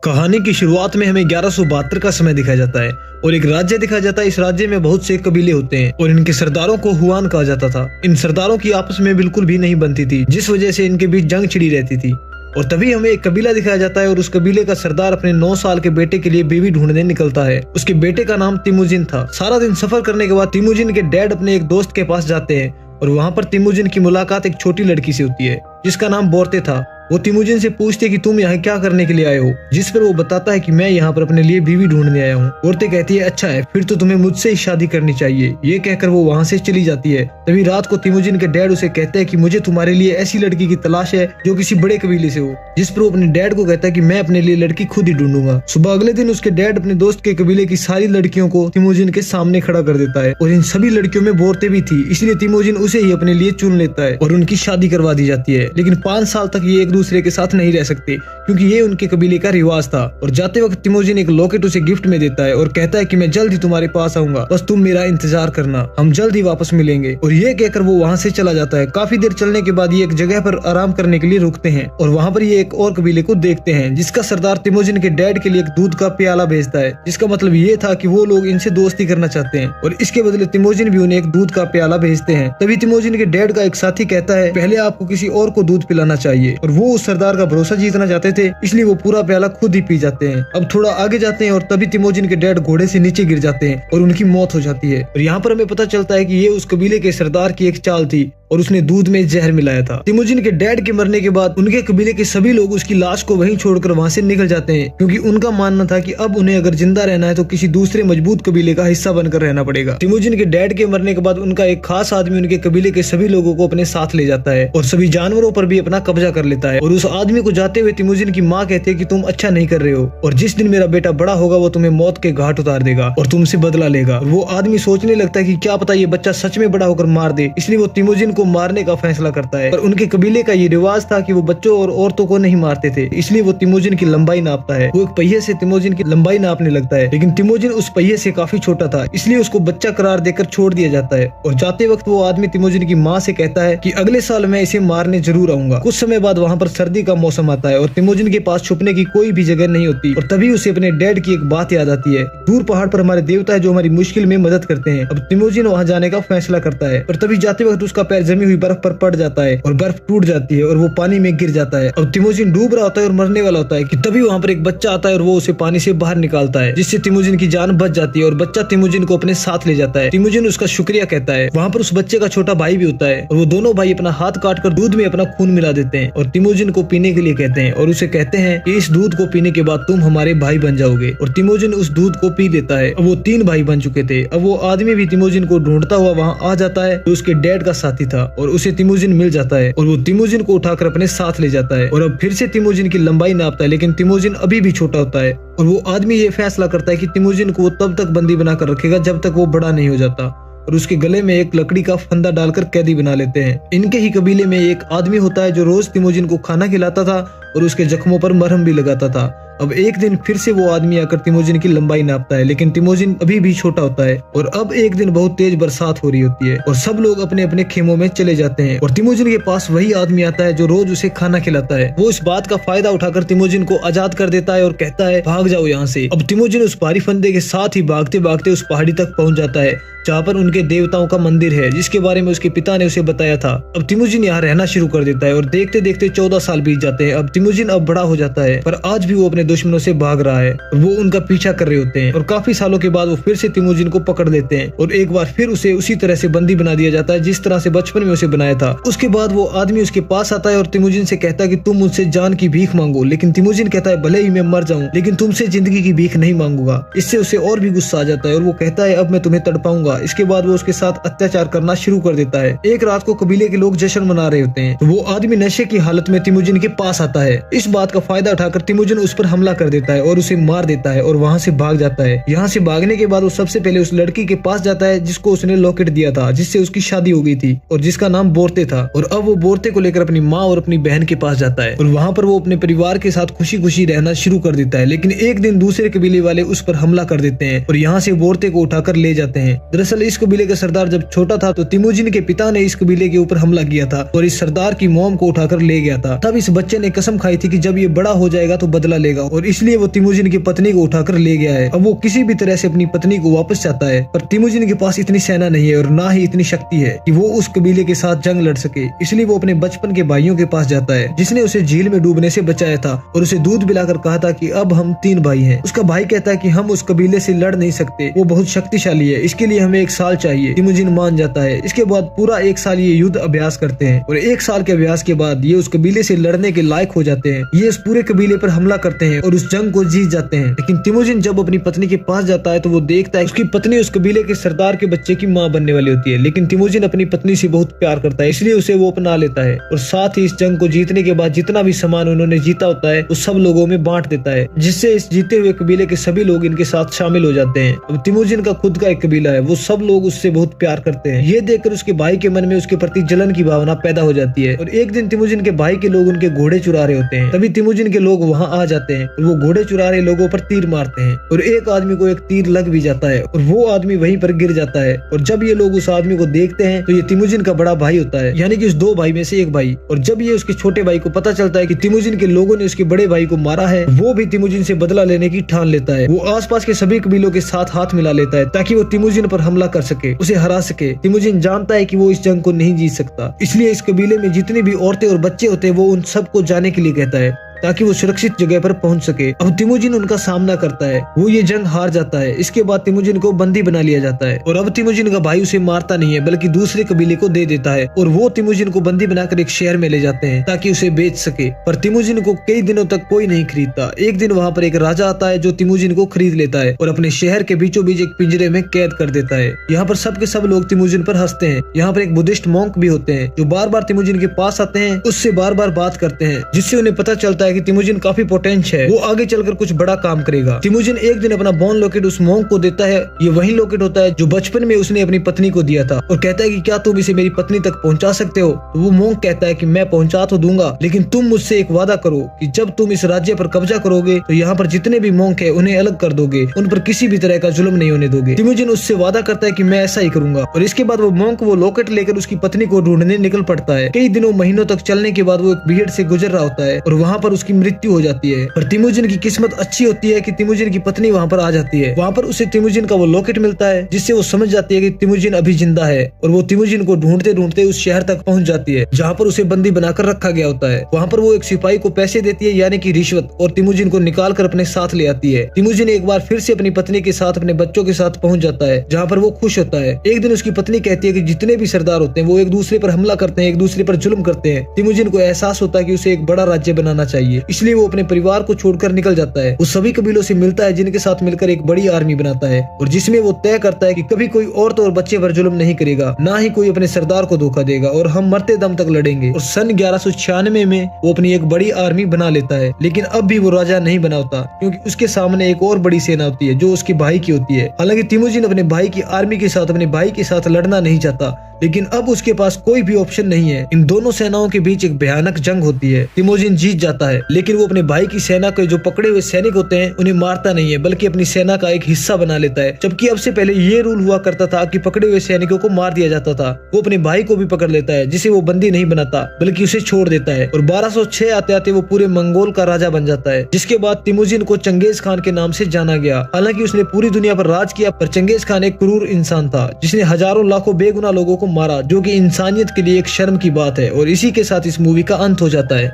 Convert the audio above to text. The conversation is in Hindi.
कहानी की शुरुआत में हमें 1172 का समय दिखाया जाता है और एक राज्य दिखाया जाता है। इस राज्य में बहुत से कबीले होते हैं और इनके सरदारों को हुआन कहा जाता था। इन सरदारों की आपस में बिल्कुल भी नहीं बनती थी, जिस वजह से इनके बीच जंग छिड़ी रहती थी। और तभी हमें एक कबीला दिखाया जाता है और उस कबीले का सरदार अपने 9 साल के बेटे के लिए बीवी ढूंढने निकलता है। उसके बेटे का नाम तिमुजिन था। सारा दिन सफर करने के बाद तिमुजिन के डैड अपने एक दोस्त के पास जाते हैं और वहाँ पर तिमुजिन की मुलाकात एक छोटी लड़की से होती है जिसका नाम बोरते था। वो तिमुजिन से पूछते कि तुम यहाँ क्या करने के लिए आए हो, जिस पर वो बताता है कि मैं यहाँ पर अपने लिए बीवी ढूंढने आया हूँ। बोरते कहती है अच्छा है, फिर तो तुम्हें मुझसे ही शादी करनी चाहिए। ये कहकर वो वहाँ से चली जाती है। तभी रात को तिमुजिन के डैड उसे कहते हैं कि मुझे तुम्हारे लिए ऐसी लड़की की तलाश है जो किसी बड़े कबीले से हो, जिस पर वो अपने डैड को कहता है कि मैं अपने लिए लड़की खुद ही ढूंढूंगा। सुबह अगले दिन उसके डैड अपने दोस्त के कबीले की सारी लड़कियों को तिमुजिन के सामने खड़ा कर देता है और इन सभी लड़कियों में बोरते भी थी, इसलिए तिमुजिन उसे ही अपने लिए चुन लेता है और उनकी शादी करवा दी जाती है। लेकिन 5 साल तक ये एक दूसरे के साथ नहीं रह सकते क्योंकि ये उनके कबीले का रिवाज था। और जाते वक्त तिमुजिन एक लॉकेट उसे गिफ्ट में देता है और कहता है कि मैं जल्द ही तुम्हारे पास आऊंगा, बस तुम मेरा इंतजार करना, हम जल्द ही वापस मिलेंगे। और ये कहकर वो वहाँ से चला जाता है। काफी देर चलने के बाद ये एक जगह पर आराम करने के लिए रुकते हैं और वहाँ पर ये एक और कबीले को देखते हैं जिसका सरदार तिमुजिन के डैड के लिए एक दूध का प्याला भेजता है, जिसका मतलब ये था कि वो लोग इनसे दोस्ती करना चाहते हैं और इसके बदले तिमुजिन भी उन्हें एक दूध का प्याला भेजते हैं। तभी तिमुजिन के डैड का एक साथी कहता है पहले आपको किसी और को दूध पिलाना चाहिए, और वो उस सरदार का भरोसा जीतना चाहते थे, इसलिए वो पूरा प्याला खुद ही पी जाते हैं। अब थोड़ा आगे जाते हैं और तभी तिमुजिन के डैड घोड़े से नीचे गिर जाते हैं और उनकी मौत हो जाती है। और यहाँ पर हमें पता चलता है कि ये उस कबीले के सरदार की एक चाल थी और उसने दूध में जहर मिलाया था। तिमुजिन के डैड के मरने के बाद उनके कबीले के सभी लोग उसकी लाश को वहीं छोड़कर वहां से निकल जाते हैं, क्योंकि उनका मानना था कि अब उन्हें अगर जिंदा रहना है तो किसी दूसरे मजबूत कबीले का हिस्सा बनकर रहना पड़ेगा। तिमुजिन के डैड के मरने के बाद उनका एक खास आदमी उनके कबीले के सभी लोगों को अपने साथ ले जाता है और सभी जानवरों पर भी अपना कब्जा कर लेता है। और उस आदमी को जाते हुए तिमुजिन की माँ कहती है कि तुम अच्छा नहीं कर रहे हो और जिस दिन मेरा बेटा बड़ा होगा वो तुम्हें मौत के घाट उतार देगा और तुमसे बदला लेगा। और वो आदमी सोचने लगता है कि क्या पता ये बच्चा सच में बड़ा होकर मार दे, इसलिए वो तिमुजिन को मारने का फैसला करता है। पर उनके कबीले का ये रिवाज था कि वो बच्चों और औरतों को नहीं मारते थे, इसलिए वो तिमुजिन की लंबाई नापता है। वो एक पहिए से तिमुजिन की लंबाई नापने लगता है, लेकिन तिमुजिन उस पहिए से काफी छोटा था, इसलिए उसको बच्चा करार देकर छोड़ दिया जाता है। और जाते वक्त वो आदमी तिमुजिन की माँ से कहता है कि अगले साल मैं इसे मारने जरूर आऊंगा। कुछ समय बाद वहाँ पर सर्दी का मौसम आता है और तिमुजिन के पास छुपने की कोई भी जगह नहीं होती और तभी उसे अपने डैड की एक बात याद आती है। दूर पहाड़ पर हमारे देवता है जो हमारी मुश्किल में मदद करते हैं। अब तिमुजिन वहाँ जाने का फैसला करता है और तभी जाते वक्त उसका पैर जमी हुई बर्फ पर पड़ जाता है और बर्फ टूट जाती है और वो पानी में गिर जाता है। अब तिमुजिन डूब रहा होता है और मरने वाला होता है कि तभी वहाँ पर एक बच्चा आता है और वो उसे पानी से बाहर निकालता है, जिससे तिमुजिन की जान बच जाती है और बच्चा तिमुजिन को अपने साथ ले जाता है। तिमुजिन उसका शुक्रिया कहता है। वहाँ पर उस बच्चे का छोटा भाई भी होता है और वो दोनों भाई अपना हाथ काट कर दूध में अपना खून मिला देते हैं और तिमुजिन को पीने के लिए कहते हैं और उसे कहते हैं कि इस दूध को पीने के बाद तुम हमारे भाई बन जाओगे। और तिमुजिन उस दूध को पी लेता है। अब वो 3 भाई बन चुके थे। अब वो आदमी भी तिमुजिन को ढूंढता हुआ वहाँ आ जाता है जो उसके डैड का साथी था और उसे तिमुजिन मिल जाता है और वो तिमुजिन को उठाकर अपने साथ ले जाता है। और अब फिर से तिमुजिन की लंबाई नापता है, लेकिन तिमुजिन अभी भी छोटा होता है और वो आदमी ये फैसला करता है कि तिमुजिन को वो तब तक बंदी बनाकर रखेगा जब तक वो बड़ा नहीं हो जाता और उसके गले में एक लकड़ी का फंदा डालकर कैदी बना लेते हैं। इनके ही कबीले में एक आदमी होता है जो रोज तिमुजिन को खाना खिलाता था और उसके जख्मों पर मरहम भी लगाता था। अब एक दिन फिर से वो आदमी आकर तिमुजिन की लंबाई नापता है, लेकिन तिमुजिन अभी भी छोटा होता है। और अब एक दिन बहुत तेज बरसात हो रही होती है और सब लोग अपने अपने खेमों में चले जाते हैं और तिमुजिन के पास वही आदमी आता है जो रोज उसे खाना खिलाता है। वो इस बात का फायदा उठाकर तिमुजिन को आजाद कर देता है और कहता है भाग जाओ यहाँ से। अब तिमुजिन उस भारी फंदे के साथ ही भागते भागते उस पहाड़ी तक पहुंच जाता है जहाँ पर उनके देवताओं का मंदिर है, जिसके बारे में उसके पिता ने उसे बताया था। अब तिमुजिन यहाँ रहना शुरू कर देता है और देखते देखते 14 साल बीत जाते हैं। अब तिमुजिन अब बड़ा हो जाता है पर आज भी वो अपने दुश्मनों से भाग रहा है और वो उनका पीछा कर रहे होते हैं। और काफी सालों के बाद वो फिर से तिमुजिन को पकड़ लेते हैं और एक बार फिर उसे उसी तरह से बंदी बना दिया जाता है जिस तरह से बचपन में उसे बनाया था। उसके बाद वो आदमी उसके पास आता है और तिमुजिन से कहता है कि तुम मुझसे जान की भीख मांगो, लेकिन तिमुजिन कहता है भले ही मैं मर जाऊं लेकिन तुमसे जिंदगी की भीख नहीं मांगूंगा। इससे उसे और भी गुस्सा आ जाता है और वो कहता है अब मैं तुम्हें तड़पाऊंगा। इसके बाद वो उसके साथ अत्याचार करना शुरू कर देता है। एक रात को कबीले के लोग जश्न मना रहे होते हैं तो वो आदमी नशे की हालत में तिमुजिन के पास आता है। इस बात का फायदा उठाकर तिमुजिन उस पर हमला कर देता है और उसे मार देता है और वहाँ से भाग जाता है। यहाँ से भागने के बाद वो सबसे पहले उस लड़की के पास जाता है जिसको उसने लॉकेट दिया था, जिससे उसकी शादी हो गई थी और जिसका नाम बोरते था। और अब वो बोरते को लेकर अपनी माँ और अपनी बहन के पास जाता है और वहाँ पर वो अपने परिवार के साथ खुशी खुशी रहना शुरू कर देता है। लेकिन एक दिन दूसरे कबीले वाले उस पर हमला कर देते हैं और यहाँ से बोरते को उठाकर ले जाते हैं। दरअसल इस कबीले का सरदार जब छोटा था तो तिमुजिन के पिता ने इस कबीले के ऊपर हमला किया था और इस सरदार की मॉम को उठाकर ले गया था। तब इस बच्चे ने कसम खाई थी कि जब ये बड़ा हो जाएगा तो बदला लेगा और इसलिए वो तिमुजिन की पत्नी को उठाकर ले गया है। अब वो किसी भी तरह से अपनी पत्नी को वापस चाहता है, पर तिमुजिन के पास इतनी सेना नहीं है और ना ही इतनी शक्ति है कि वो उस कबीले के साथ जंग लड़ सके। इसलिए वो अपने बचपन के भाइयों के पास जाता है, जिसने उसे झील में डूबने से बचाया था और उसे दूध पिलाकर कहा था कि अब हम 3 भाई हैं। उसका भाई कहता है कि हम उस कबीले से लड़ नहीं सकते, वो बहुत शक्तिशाली है, इसके लिए हमें 1 साल चाहिए। तिमुजिन मान जाता है। इसके बाद पूरा 1 साल ये युद्ध अभ्यास करते हैं और 1 साल के अभ्यास के बाद ये उस कबीले से लड़ने के लायक हो जाते हैं। ये उस पूरे कबीले पर हमला करते हैं और उस जंग को जीत जाते हैं। लेकिन तिमुजिन जब अपनी पत्नी के पास जाता है तो वो देखता है उसकी पत्नी उस कबीले के सरदार के बच्चे की माँ बनने वाली होती है। लेकिन तिमुजिन अपनी पत्नी से बहुत प्यार करता है, इसलिए उसे वो अपना लेता है और साथ ही इस जंग को जीतने के बाद जितना भी सामान उन्होंने जीता होता है वो सब लोगों में बांट देता है, जिससे इस जीते हुए कबीले के सभी लोग इनके साथ शामिल हो जाते हैं। अब तिमुजिन का खुद का एक कबीला है, वो सब लोग उससे बहुत प्यार करते हैं। ये देखकर उसके भाई के मन में उसके प्रति जलन की भावना पैदा हो जाती है और एक दिन तिमुजिन के भाई के लोग उनके घोड़े चुरा रहे होते हैं। तभी तिमुजिन के लोग वहाँ आ जाते हैं और वो घोड़े चुरा रहे लोगों पर तीर मारते हैं और एक आदमी को एक तीर लग भी जाता है और वो आदमी वहीं पर गिर जाता है। और जब ये लोग उस आदमी को देखते हैं तो ये तिमुजिन का बड़ा भाई होता है, यानी कि उस 2 भाई में से एक भाई। और जब ये उसके छोटे भाई को पता चलता है कि तिमुजिन के लोगों ने उसके बड़े भाई को मारा है, वो भी तिमुजिन से बदला लेने की ठान लेता है। वो आसपास के सभी कबीलों के साथ हाथ मिला लेता है ताकि वो तिमुजिन पर हमला कर सके, उसे हरा सके। तिमुजिन जानता है कि वो इस जंग को नहीं जीत सकता, इसलिए इस कबीले में जितनी भी औरतें और बच्चे होते हैं वो उन सबको जाने के लिए कहता है ताकि वो सुरक्षित जगह पर पहुंच सके। अब तिमुजिन उनका सामना करता है, वो ये जंग हार जाता है। इसके बाद तिमुजिन को बंदी बना लिया जाता है और अब तिमुजिन का भाई उसे मारता नहीं है बल्कि दूसरे कबीले को दे देता है और वो तिमुजिन को बंदी बनाकर एक शहर में ले जाते हैं ताकि उसे बेच सके। पर तिमुजिन को कई दिनों तक कोई नहीं खरीदता। एक दिन वहाँ पर एक राजा आता है जो तिमुजिन को खरीद लेता है और अपने शहर के बीचों बीच एक पिंजरे में कैद कर देता है। यहाँ पर सब के सब लोग तिमुजिन पर हंसते हैं। यहाँ पर एक बुद्धिस्ट मॉन्क भी होते हैं जो बार बार तिमुजिन के पास आते हैं, उससे बार बार बात करते हैं, जिससे उन्हें पता चलता है कि तिमुजिन काफी पोटेंशियल है, वो आगे चलकर कुछ बड़ा काम करेगा। तिमुजिन एक दिन अपना बोन लॉकेट उस मॉन्क को देता है। ये वही लॉकेट होता है जो बचपन में उसने अपनी पत्नी को दिया था और कहता है कि क्या तुम इसे मेरी पत्नी तक पहुंचा सकते हो। तो वो मॉन्क कहता है कि मैं पहुंचा तो दूंगा, लेकिन तुम मुझसे एक वादा करो कि जब तुम इस राज्य पर कब्जा करोगे तो यहाँ पर जितने भी मॉन्क है उन्हें अलग कर दोगे, उन पर किसी भी तरह का जुल्म नहीं होने दोगे। तिमुजिन उससे वादा करता है कि मैं ऐसा ही करूंगा और इसके बाद वो मॉन्क वो लॉकेट लेकर उसकी पत्नी को ढूंढने निकल पड़ता है। कई दिनों महीनों तक चलने के बाद वो एक भीड़ से गुजर रहा होता है और वहाँ पर उसकी मृत्यु हो जाती है। पर तिमुजिन की किस्मत अच्छी होती है कि तिमुजिन की पत्नी वहाँ पर आ जाती है। वहाँ पर उसे तिमुजिन का वो लॉकेट मिलता है जिससे वो समझ जाती है कि तिमुजिन अभी जिंदा है और वो तिमुजिन को ढूंढते ढूंढते उस शहर तक पहुंच जाती है जहाँ पर उसे बंदी बनाकर रखा गया होता है। वहाँ पर वो एक सिपाही को पैसे देती है, यानी कि रिश्वत, और तिमुजिन को निकाल कर अपने साथ ले आती है। तिमुजिन एक बार फिर से अपनी पत्नी के साथ अपने बच्चों के साथ पहुंच जाता है जहाँ पर वो खुश होता है। एक दिन उसकी पत्नी कहती है कि जितने भी सरदार होते हैं वो एक दूसरे पर हमला करते हैं, एक दूसरे पर जुल्म करते हैं। तिमुजिन को एहसास होता है कि उसे एक बड़ा राज्य बनाना चाहिए, इसलिए वो अपने परिवार को छोड़कर निकल जाता है। वो सभी कबीलों से मिलता है जिनके साथ मिलकर एक बड़ी आर्मी बनाता है और जिसमें वो तय करता है कि कभी कोई औरत और बच्चे पर जुल्म नहीं करेगा, ना ही कोई अपने सरदार को धोखा देगा और हम मरते दम तक लड़ेंगे। और सन 1196 में वो अपनी एक बड़ी आर्मी बना लेता है, लेकिन अब भी वो राजा नहीं बना होता क्योंकि उसके सामने एक और बड़ी सेना होती है जो उसके भाई की होती है। हालांकि तिमुजिन अपने भाई की आर्मी के साथ अपने भाई के साथ लड़ना नहीं चाहता, लेकिन अब उसके पास कोई भी ऑप्शन नहीं है। इन दोनों सेनाओं के बीच एक भयानक जंग होती है। तिमुजिन जीत जाता है, लेकिन वो अपने भाई की सेना के जो पकड़े हुए सैनिक होते हैं उन्हें मारता नहीं है बल्कि अपनी सेना का एक हिस्सा बना लेता है। जबकि अब से पहले ये रूल हुआ करता था कि पकड़े हुए सैनिकों को मार दिया जाता था। वो अपने भाई को भी पकड़ लेता है जिसे वो बंदी नहीं बनाता बल्कि उसे छोड़ देता है और 1206 आते आते वो पूरे मंगोल का राजा बन जाता है, जिसके बाद तिमुजिन को चंगेज खान के नाम से जाना गया। हालांकि उसने पूरी दुनिया पर राज किया, पर चंगेज खान एक क्रूर इंसान था जिसने हजारों लाखों बेगुनाह लोगों को मारा, जो कि इंसानियत के लिए एक शर्म की बात है। और इसी के साथ इस मूवी का अंत हो जाता है।